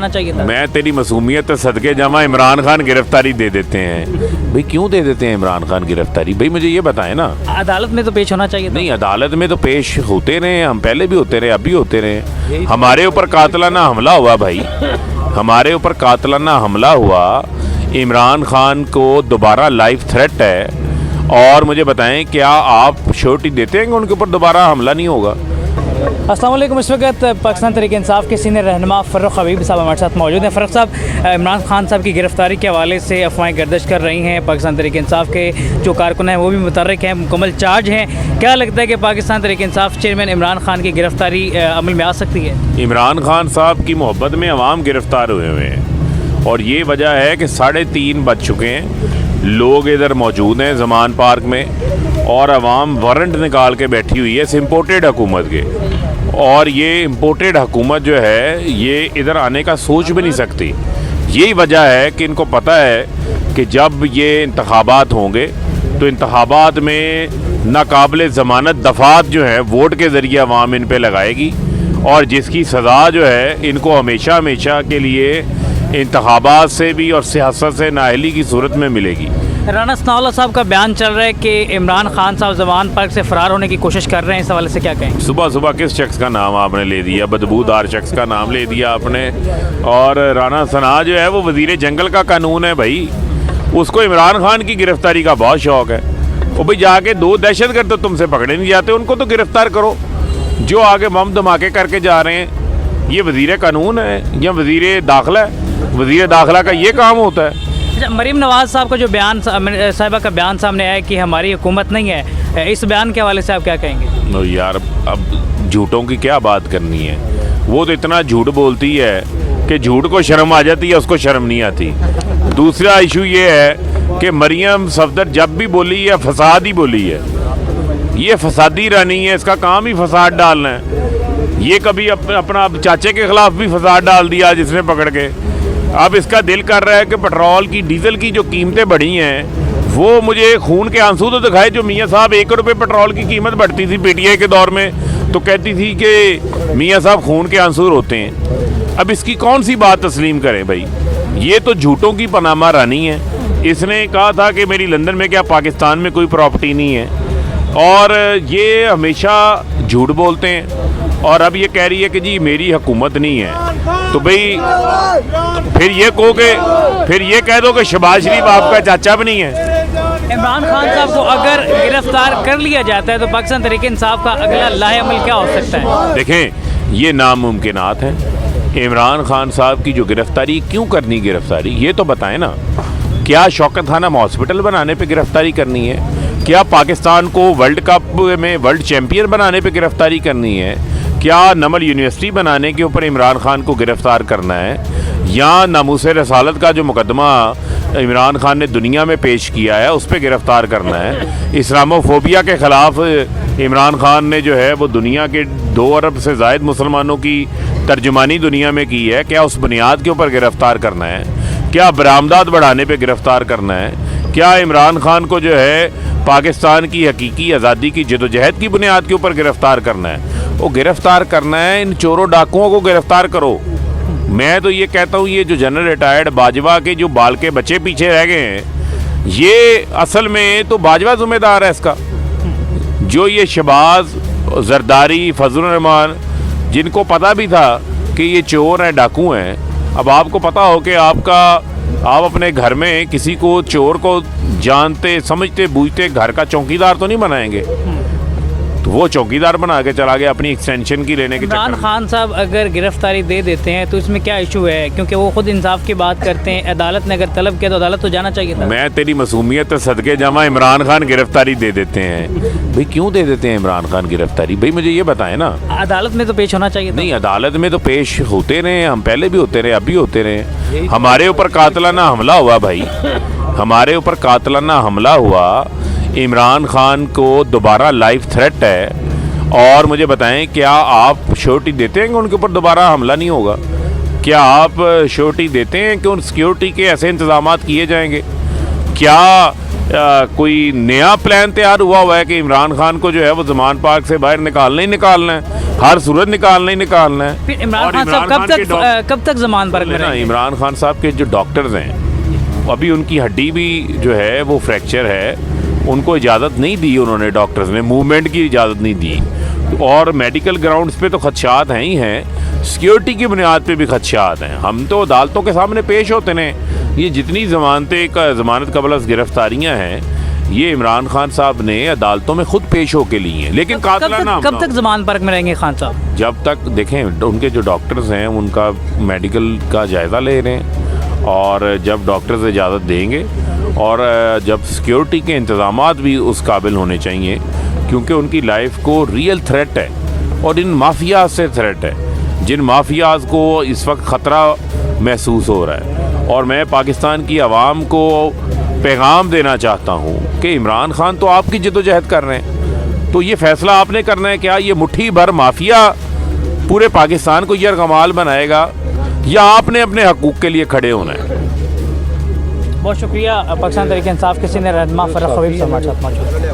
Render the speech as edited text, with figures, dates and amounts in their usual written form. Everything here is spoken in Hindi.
चाहिए था। मैं तेरी मासूमियत सदके जमा इमरान खान गिरफ्तारी दे देते हैं। भाई क्यों दे देते हैं इमरान खान गिरफ्तारी? भाई मुझे ये बताएं ना। अदालत में तो पेश होना चाहिए था। नहीं, अदालत में तो पेश होते रहे, हम पहले भी होते रहे, अब भी होते रहे। हमारे ऊपर कातलाना हमला हुआ भाई, हमारे ऊपर कातलाना हमला हुआ। इमरान खान को दोबारा लाइफ थ्रेट है और मुझे बताएं क्या आप श्योरिटी देते हैं कि उनके ऊपर दोबारा हमला नहीं होगा? अस्सलाम वालेकुम। इस वक्त पाकिस्तान तहरीक इंसाफ के सीनियर रहनुमा फ़र्रुख हबीब साहब हमारे साथ मौजूद हैं। फ़र्रुख साहब, इमरान खान साहब की गिरफ़्तारी के हवाले से अफवाहें गर्दिश कर रही हैं। पाकिस्तान तहरीक इंसाफ के जो कारकुन हैं वो भी मुतर्रिक हैं, मुकम्मल चार्ज हैं। क्या लगता है कि पाकिस्तान तहरीक इंसाफ चेयरमैन इमरान खान की गिरफ़्तारी अमल में आ सकती है? इमरान खान साहब की मोहब्बत में अवाम गिरफ़्तार हुए हैं और ये वजह है कि 3:30 बज चुके हैं, लोग इधर मौजूद हैं ज़मान पार्क में और अवाम वारंट निकाल के बैठी हुई है इस इम्पोर्टेड हुकूमत के। और ये इम्पोर्टेड हुकूमत जो है ये इधर आने का सोच भी नहीं सकती। यही वजह है कि इनको पता है कि जब ये इंतखाबात होंगे तो इंतखाबात में नाकाबिल ज़मानत दफ़ात जो है वोट के ज़रिए अवाम इन पे लगाएगी और जिसकी सज़ा जो है इनको हमेशा हमेशा के लिए इंतखाबात से भी और सियासत से नाअहली की सूरत में मिलेगी। राना सनाउल्लाह साहब का बयान चल रहा है कि इमरान खान साहब ज़मान पार्क से फ़रार होने की कोशिश कर रहे हैं, इस हवाले से क्या कहें? सुबह सुबह किस शख्स का नाम आपने ले दिया? बदबूदार शख्स का नाम ले दिया आपने। और राना सना जो है वो वज़ीर जंगल का कानून है भाई, उसको इमरान खान की गिरफ्तारी का बहुत शौक़ है। वो भाई जाके 2 दहशतगर्द तो तुमसे पकड़े नहीं जाते, उनको तो गिरफ़्तार करो जो आगे बम धमाके करके जा रहे हैं। ये वज़ीर कानून है या वज़ीर दाखिला है? वज़ीर दाखिला का ये काम होता है। अच्छा, मरीम नवाज़ साहब का जो बयान साहिबा का बयान सामने आया है कि हमारी हुकूमत नहीं है, इस बयान के हवाले से आप क्या कहेंगे? नो यार, अब झूठों की क्या बात करनी है। वो तो इतना झूठ बोलती है कि झूठ को शर्म आ जाती है, उसको शर्म नहीं आती। दूसरा इशू ये है कि मरियम सफदर जब भी बोली है फसाद ही बोली है। ये फसादी रानी है, इसका काम ही फसाद डालना है। ये कभी अपना चाचे के खिलाफ भी फसाद डाल दिया जिसने पकड़ के। अब इसका दिल कर रहा है कि पेट्रोल की डीजल की जो कीमतें बढ़ी हैं वो मुझे खून के आंसू तो दिखाए। जो मियाँ साहब 1 रुपये पेट्रोल की कीमत बढ़ती थी पीटीआई के दौर में तो कहती थी कि मियाँ साहब खून के आंसू रोते हैं। अब इसकी कौन सी बात तस्लीम करें भाई? ये तो झूठों की पनामा रानी है। इसने कहा था कि मेरी लंदन में क्या पाकिस्तान में कोई प्रॉपर्टी नहीं है, और ये हमेशा झूठ बोलते हैं। और अब ये कह रही है कि जी मेरी हुकूमत नहीं है, तो भाई फिर ये कह दो कि शहबाज शरीफ आपका चाचा भी नहीं है। इमरान खान साहब को अगर गिरफ्तार कर लिया जाता है तो पाकिस्तान तहरीक इंसाफ का अगला लाहेअमल क्या हो सकता है? देखें, ये नामुमकिनात हैं। इमरान खान साहब की जो गिरफ्तारी, क्यों करनी गिरफ्तारी ये तो बताएं ना। क्या शौकत खानम हॉस्पिटल बनाने पे गिरफ्तारी करनी है? क्या पाकिस्तान को वर्ल्ड कप में वर्ल्ड चैम्पियन बनाने पे गिरफ्तारी करनी है? क्या नमल यूनिवर्सिटी बनाने के ऊपर इमरान खान को गिरफ्तार करना है? या नामूस रसालत का जो मुकदमा इमरान खान ने दुनिया में पेश किया है उस पर गिरफ्तार करना है? इस्लामोफोबिया के ख़िलाफ़ इमरान खान ने जो है वो दुनिया के 2 अरब से ज़ायद मुसलमानों की तर्जुमानी दुनिया में की है। क्या उस बुनियाद के ऊपर गिरफ्तार करना है? क्या बरामदात बढ़ाने पे गिरफ्तार करना है? क्या इमरान खान को जो है पाकिस्तान की हकीकी आज़ादी की जदोजहद की बुनियाद के ऊपर गिरफ्तार करना है? वो गिरफ्तार करना है, इन चोरों डाकुओं को गिरफ्तार करो। मैं तो ये कहता हूँ, ये जो जनरल रिटायर्ड बाजवा के जो बाल के बच्चे पीछे रह गए हैं, ये असल में तो बाजवा जिम्मेदार है इसका। जो ये शहबाज, जरदारी, फजलुर रहमान, जिनको पता भी था कि ये चोर हैं, डाकू हैं। अब आपको पता हो कि आप अपने घर में किसी को, चोर को जानते समझते बूझते घर का चौकीदार तो नहीं बनाएंगे, तो वो चौकीदार बना के चला गया अपनी एक्सटेंशन की लेने के चक्कर में। इमरान खान साहब अगर गिरफ्तारी दे देते हैं तो इसमें क्या इशू है? क्योंकि वो खुद इंसाफ की बात करते हैं। अदालत ने अगर तलब किया तो अदालत तो जाना चाहिए था। मैं तेरी मासूमियत सदके जमा इमरान खान गिरफ्तारी दे देते हैं। भाई क्यों दे देते हैं इमरान खान गिरफ्तारी? भाई मुझे ये बताएं ना। अदालत में तो पेश होना चाहिए था। नहीं, अदालत में तो पेश होते रहे, हम पहले भी होते रहे, अब भी होते रहे। हमारे ऊपर कातलाना हमला हुआ भाई, हमारे ऊपर कातलाना हमला हुआ। इमरान खान को दोबारा लाइफ थ्रेट है और मुझे बताएं क्या आप श्योरिटी देते हैं कि उनके ऊपर दोबारा हमला नहीं होगा? क्या आप श्योरिटी देते हैं कि उन सिक्योरिटी के ऐसे इंतजाम किए जाएंगे? क्या कोई नया प्लान तैयार हुआ है कि इमरान खान को जो है वो जमान पार्क से बाहर निकालना ही निकालना है, हर सूरत निकालना ही निकालना है? फिर इमरान और खान साहब कब तक जमान पार्क में रहेंगे? इमरान खान साहब के जो डॉक्टर्स हैं, अभी उनकी हड्डी भी जो है वो फ्रैक्चर है, उनको इजाज़त नहीं दी उन्होंने, डॉक्टर्स ने मूवमेंट की इजाज़त नहीं दी, और मेडिकल ग्राउंड्स पे तो खदशात हैं ही हैं, सिक्योरिटी की बुनियाद पे भी खदशात हैं। हम तो अदालतों के सामने पेश होते हैं। ये जितनी ज़मानत कबल गिरफ्तारियाँ हैं, ये इमरान खान साहब ने अदालतों में खुद पेश होके ली हैं। लेकिन कब तक जमान पार्क में रहेंगे खान साहब? जब तक देखें उनके जो डॉक्टर्स हैं उनका मेडिकल का जायज़ा ले रहे हैं, और जब डॉक्टर्स इजाज़त देंगे, और जब सिक्योरिटी के इंतज़ामात भी उस काबिल होने चाहिए, क्योंकि उनकी लाइफ को रियल थ्रेट है, और इन माफियाज से थ्रेट है, जिन माफियाज को इस वक्त ख़तरा महसूस हो रहा है। और मैं पाकिस्तान की आवाम को पैगाम देना चाहता हूँ कि इमरान खान तो आपकी जद्दोजहद कर रहे हैं, तो ये फ़ैसला आपने करना है, क्या ये मुट्ठी भर माफिया पूरे पाकिस्तान को यरगमाल बनाएगा, या आपने अपने हकूक़ के लिए खड़े होना है? बहुत शुक्रिया। पाकिस्तान तहरीक इंसाफ के सीनियर रहनुमा फर्रुख हबीब हमारे साथ मौजूद।